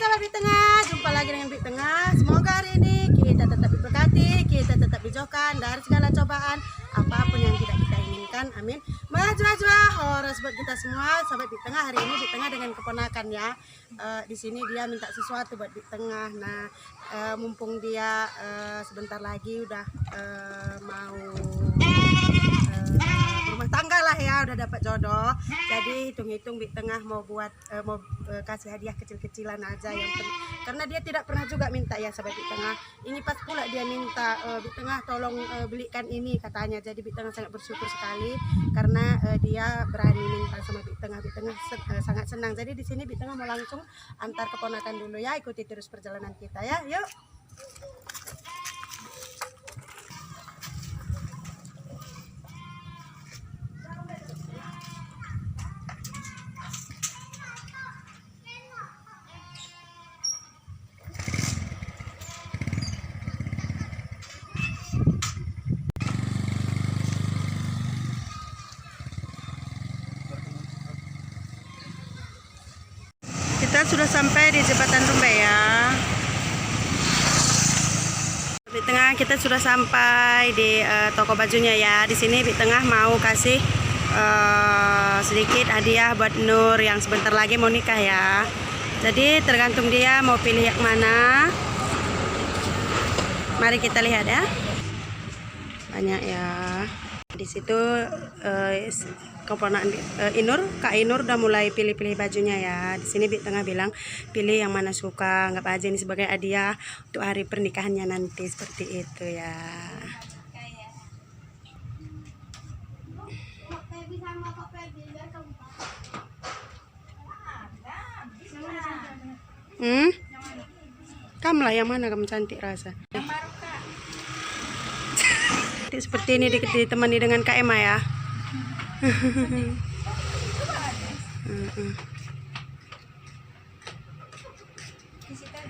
sahabat Big Tengah, jumpa lagi dengan Big Tengah. Semoga hari ini kita tetap diberkati, kita tetap dijauhkan dari segala cobaan, apapun yang tidak kita inginkan. Amin. Maju-maju horas buat kita semua, sahabat Big Tengah. Hari ini Big Tengah dengan keponakannya. Di sini dia minta sesuatu buat Big Tengah. Nah, mumpung dia sebentar lagi udah mau rumah tangga lah ya, udah dapat jodoh. Jadi hitung-hitung Big Tengah mau buat kasih hadiah kecil-kecilan aja yang karena dia tidak pernah juga minta ya sahabat Big Tengah. Ini pas pula dia minta Big Tengah tolong belikan ini katanya. Jadi Big Tengah sangat bersyukur sekali karena dia berani minta sama Big Tengah. Big Tengah sangat senang. Jadi di sini Big Tengah mau langsung antar keponakan dulu ya, ikuti terus perjalanan kita ya. Yuk. Kita sudah sampai di Jembatan Rumbe ya. Di tengah kita sudah sampai di toko bajunya ya. Di sini di tengah mau kasih sedikit hadiah buat Nur yang sebentar lagi mau nikah ya. Jadi tergantung dia mau pilih yang mana. Mari kita lihat ya. Banyak ya. Di situ keponakan Kak Inur udah mulai pilih-pilih bajunya ya. Di sini Big Tengah bilang pilih yang mana suka, anggap aja ini sebagai hadiah untuk hari pernikahannya nanti, seperti itu ya. Kamu lah yang mana kamu cantik rasa? Seperti ini ditemani dengan Kak Emma ya.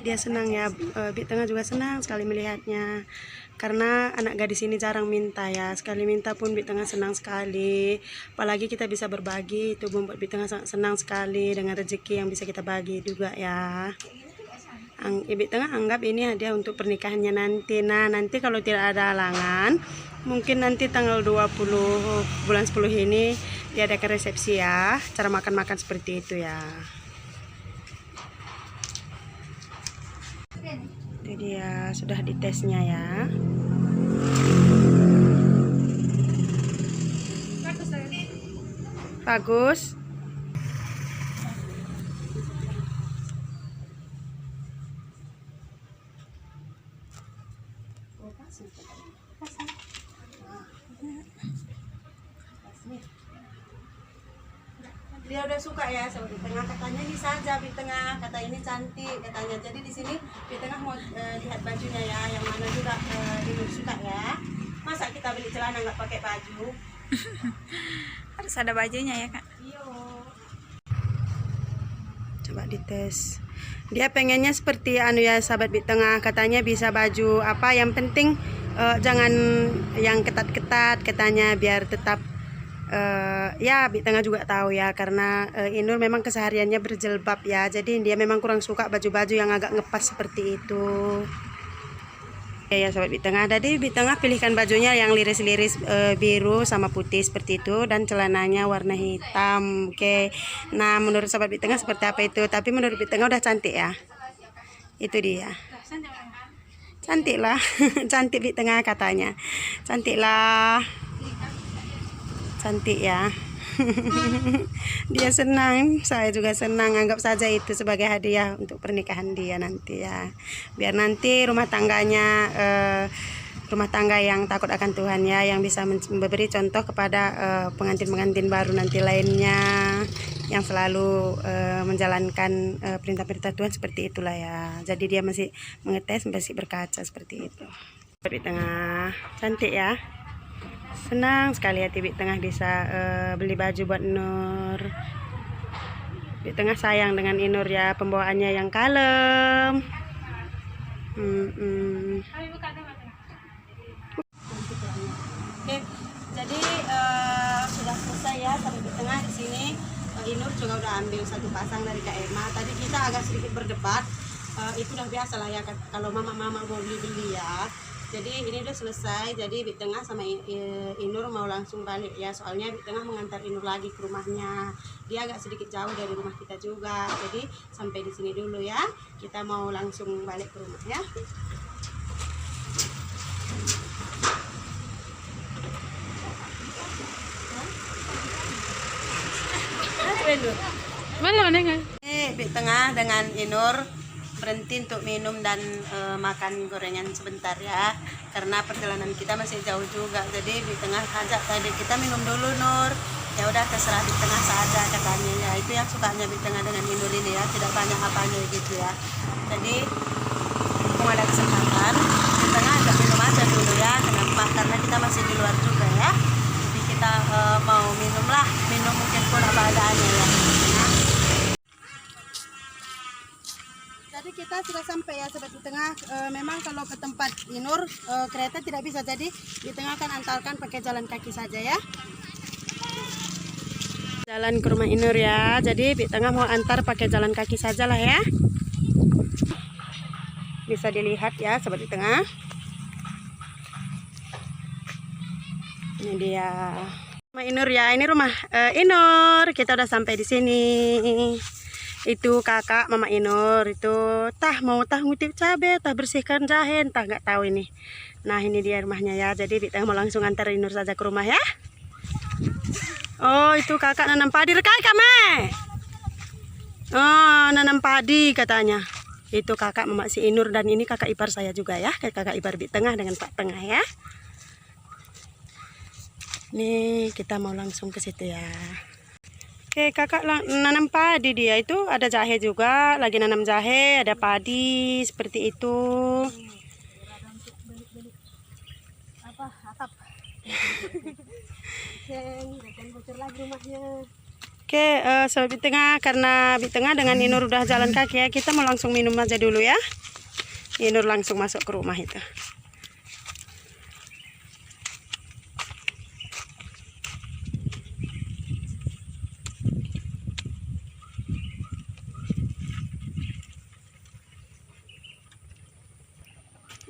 Dia senang ya, Big Tengah juga senang sekali melihatnya karena anak gadis ini jarang minta ya. Sekali minta pun Big Tengah senang sekali, apalagi kita bisa berbagi, itu membuat Big Tengah sangat senang sekali dengan rezeki yang bisa kita bagi juga ya. Big Tengah anggap ini hadiah untuk pernikahannya nanti. Nah, nanti kalau tidak ada halangan, mungkin nanti tanggal 20 bulan 10 ini diadakan resepsi ya. Cara makan-makan seperti itu ya. Itu dia sudah ditesnya ya. Bagus. Dia udah suka ya sama Big Tengah, katanya ini saja Big Tengah, kata ini cantik katanya. Jadi di sini Big Tengah mau lihat bajunya ya, yang mana juga Inur suka ya. Masa kita beli celana nggak pakai baju? Harus ada bajunya ya Kak. Iyo. Coba dites. Dia pengennya seperti ya sahabat Big Tengah, katanya bisa baju apa, yang penting jangan yang ketat-ketat katanya, biar tetap ya Big Tengah juga tahu ya, karena Inur memang kesehariannya berjilbab ya, jadi dia memang kurang suka baju-baju yang agak ngepas seperti itu ya sahabat Big Tengah. Jadi Big Tengah pilihkan bajunya yang liris-liris biru sama putih seperti itu, dan celananya warna hitam. Oke. Nah, menurut sahabat Big Tengah seperti apa itu? Tapi menurut Big Tengah udah cantik ya. Itu dia. Cantik lah. Cantik Big Tengah katanya. Cantik lah. Cantik ya. Dia senang, saya juga senang. Anggap saja itu sebagai hadiah untuk pernikahan dia nanti ya. Biar nanti rumah tangganya rumah tangga yang takut akan Tuhan ya, yang bisa memberi contoh kepada pengantin-pengantin baru nanti lainnya, yang selalu menjalankan perintah-perintah Tuhan, seperti itulah ya. Jadi dia masih mengetes, masih berkaca seperti itu. Di tengah cantik ya. Senang sekali hati Big Tengah bisa beli baju buat Nur. Big Tengah sayang dengan Inur ya, pembawaannya yang kalem. Oke, jadi sudah selesai ya sampai Big Tengah di sini. Inur juga udah ambil satu pasang dari Kak Emma. Tadi kita agak sedikit berdebat. Itu udah biasa lah ya kalau mama-mama mau beli-beli ya. Jadi ini udah selesai. Jadi Bik Tengah sama Inur mau langsung balik ya. Soalnya Bik Tengah mengantar Inur lagi ke rumahnya. Dia agak sedikit jauh dari rumah kita juga. Jadi sampai di sini dulu ya. Kita mau langsung balik ke rumah ya. Mana nengah? Bik Tengah dengan Inur berhenti untuk minum dan makan gorengan sebentar ya, karena perjalanan kita masih jauh juga. Jadi Bik Tengah ajak tadi kita minum dulu Nur. Ya udah terserah Bik Tengah saja katanya ya. Itu yang sukanya Bik Tengah dengan Inur ini ya, tidak banyak apanya gitu ya. Jadi mumpung ada kesempatan Bik Tengah ajak minum aja dulu ya. Kenapa? Karena kita masih di luar juga ya. Jadi kita mau minum lah, minum mungkin pun apa adanya ya. Jadi kita sudah sampai ya Sobat Di Tengah. Memang kalau ke tempat Inur kereta tidak bisa, jadi Di Tengah akan antarkan pakai jalan kaki saja ya. Jalan ke rumah Inur ya. Jadi Di Tengah mau antar pakai jalan kaki saja lah ya. Bisa dilihat ya Sobat Di Tengah. Ini dia rumah Inur ya. Ini rumah Inur. Kita udah sampai di sini. Itu kakak mama Inur itu mau ngutip cabai, bersihkan jahe, nggak tahu ini. Nah ini dia rumahnya ya. Jadi Bik Tengah mau langsung antar Inur saja ke rumah ya. Oh itu kakak nanam padi rekai kame. Oh nanam padi katanya. Itu kakak mama si Inur dan ini kakak ipar saya juga ya. Kakak ipar Bik Tengah dengan Pak Tengah ya. Nih kita mau langsung ke situ ya. Oke, kakak nanam padi dia itu ada jahe juga, lagi nanam jahe, ada padi seperti itu. Apa atap? Bocor lagi rumahnya. Oke, Sobat Bik Tengah, karena Bik Tengah dengan Inur udah jalan kaki ya, kita mau langsung minum aja dulu ya. Inur langsung masuk ke rumah itu.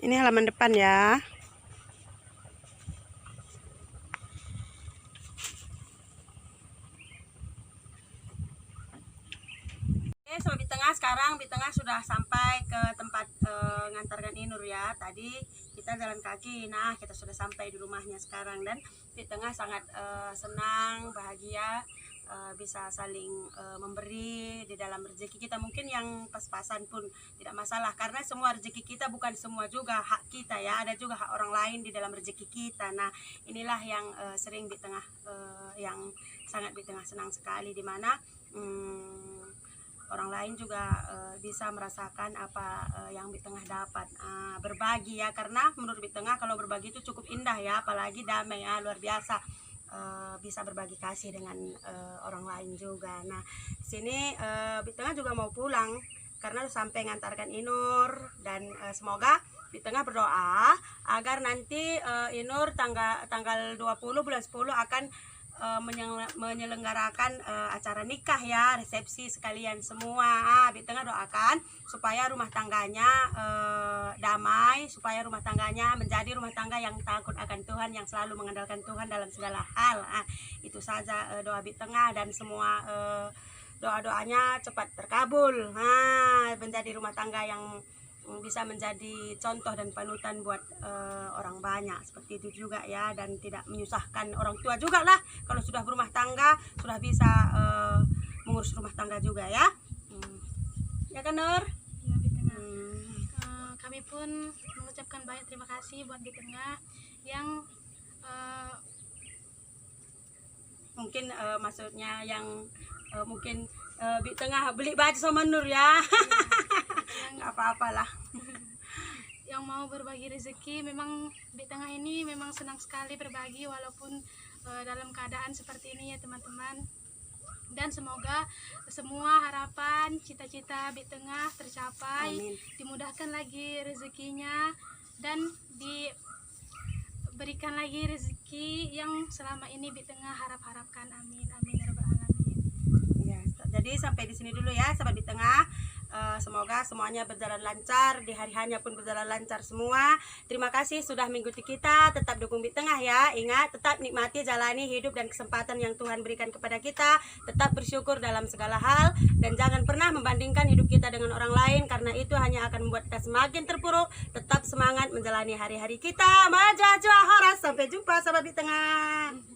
Ini halaman depan ya. Oke, Sobat Bik Tengah, sekarang Bik Tengah sudah sampai ke tempat ngantarkan Inur ya. Tadi kita jalan kaki. Nah, kita sudah sampai di rumahnya sekarang dan Bik Tengah sangat senang, bahagia. Bisa saling memberi di dalam rezeki kita. Mungkin yang pas-pasan pun tidak masalah, karena semua rezeki kita bukan semua juga hak kita ya, ada juga hak orang lain di dalam rezeki kita. Nah inilah yang sering Bik Tengah yang sangat Bik Tengah senang sekali, dimana orang lain juga bisa merasakan apa yang Bik Tengah dapat. Berbagi ya, karena menurut Bik Tengah kalau berbagi itu cukup indah ya, apalagi damai ya, luar biasa. Bisa berbagi kasih dengan orang lain juga. Nah, sini Bik Tengah juga mau pulang karena sampai ngantarkan Inur dan semoga Bik Tengah berdoa agar nanti Inur tanggal 20 bulan 10 akan menyelenggarakan acara nikah ya, resepsi sekalian semua. Bik Tengah doakan supaya rumah tangganya damai, supaya rumah tangganya menjadi rumah tangga yang takut akan Tuhan, yang selalu mengandalkan Tuhan dalam segala hal. Itu saja doa Bik Tengah, dan semua doa-doanya cepat terkabul. Menjadi rumah tangga yang bisa menjadi contoh dan panutan buat orang banyak, seperti itu juga ya, dan tidak menyusahkan orang tua juga lah kalau sudah berumah tangga, sudah bisa mengurus rumah tangga juga ya. Ya kan Nur? Ya, Bik Tengah. Kami pun mengucapkan banyak terima kasih buat Bik Tengah yang mungkin maksudnya yang mungkin Bik Tengah beli baju sama Nur ya. Nggak apa-apalah. yang mau berbagi rezeki. Memang Bik Tengah ini memang senang sekali berbagi walaupun dalam keadaan seperti ini ya teman-teman. Dan semoga semua harapan, cita-cita Bik Tengah tercapai. Amin. Dimudahkan lagi rezekinya dan diberikan lagi rezeki yang selama ini Bik Tengah harap-harapkan. Amin, amin ya rabbal alamin. Ya, Jadi sampai di sini dulu ya sahabat di tengah. Semoga semuanya berjalan lancar, di hari hanya pun berjalan lancar semua. Terima kasih sudah mengikuti kita. Tetap dukung di tengah ya. Ingat, tetap nikmati jalani hidup dan kesempatan yang Tuhan berikan kepada kita. Tetap bersyukur dalam segala hal dan jangan pernah membandingkan hidup kita dengan orang lain, karena itu hanya akan membuat kita semakin terpuruk. Tetap semangat menjalani hari-hari kita. Majah horas. Sampai jumpa sahabat di tengah.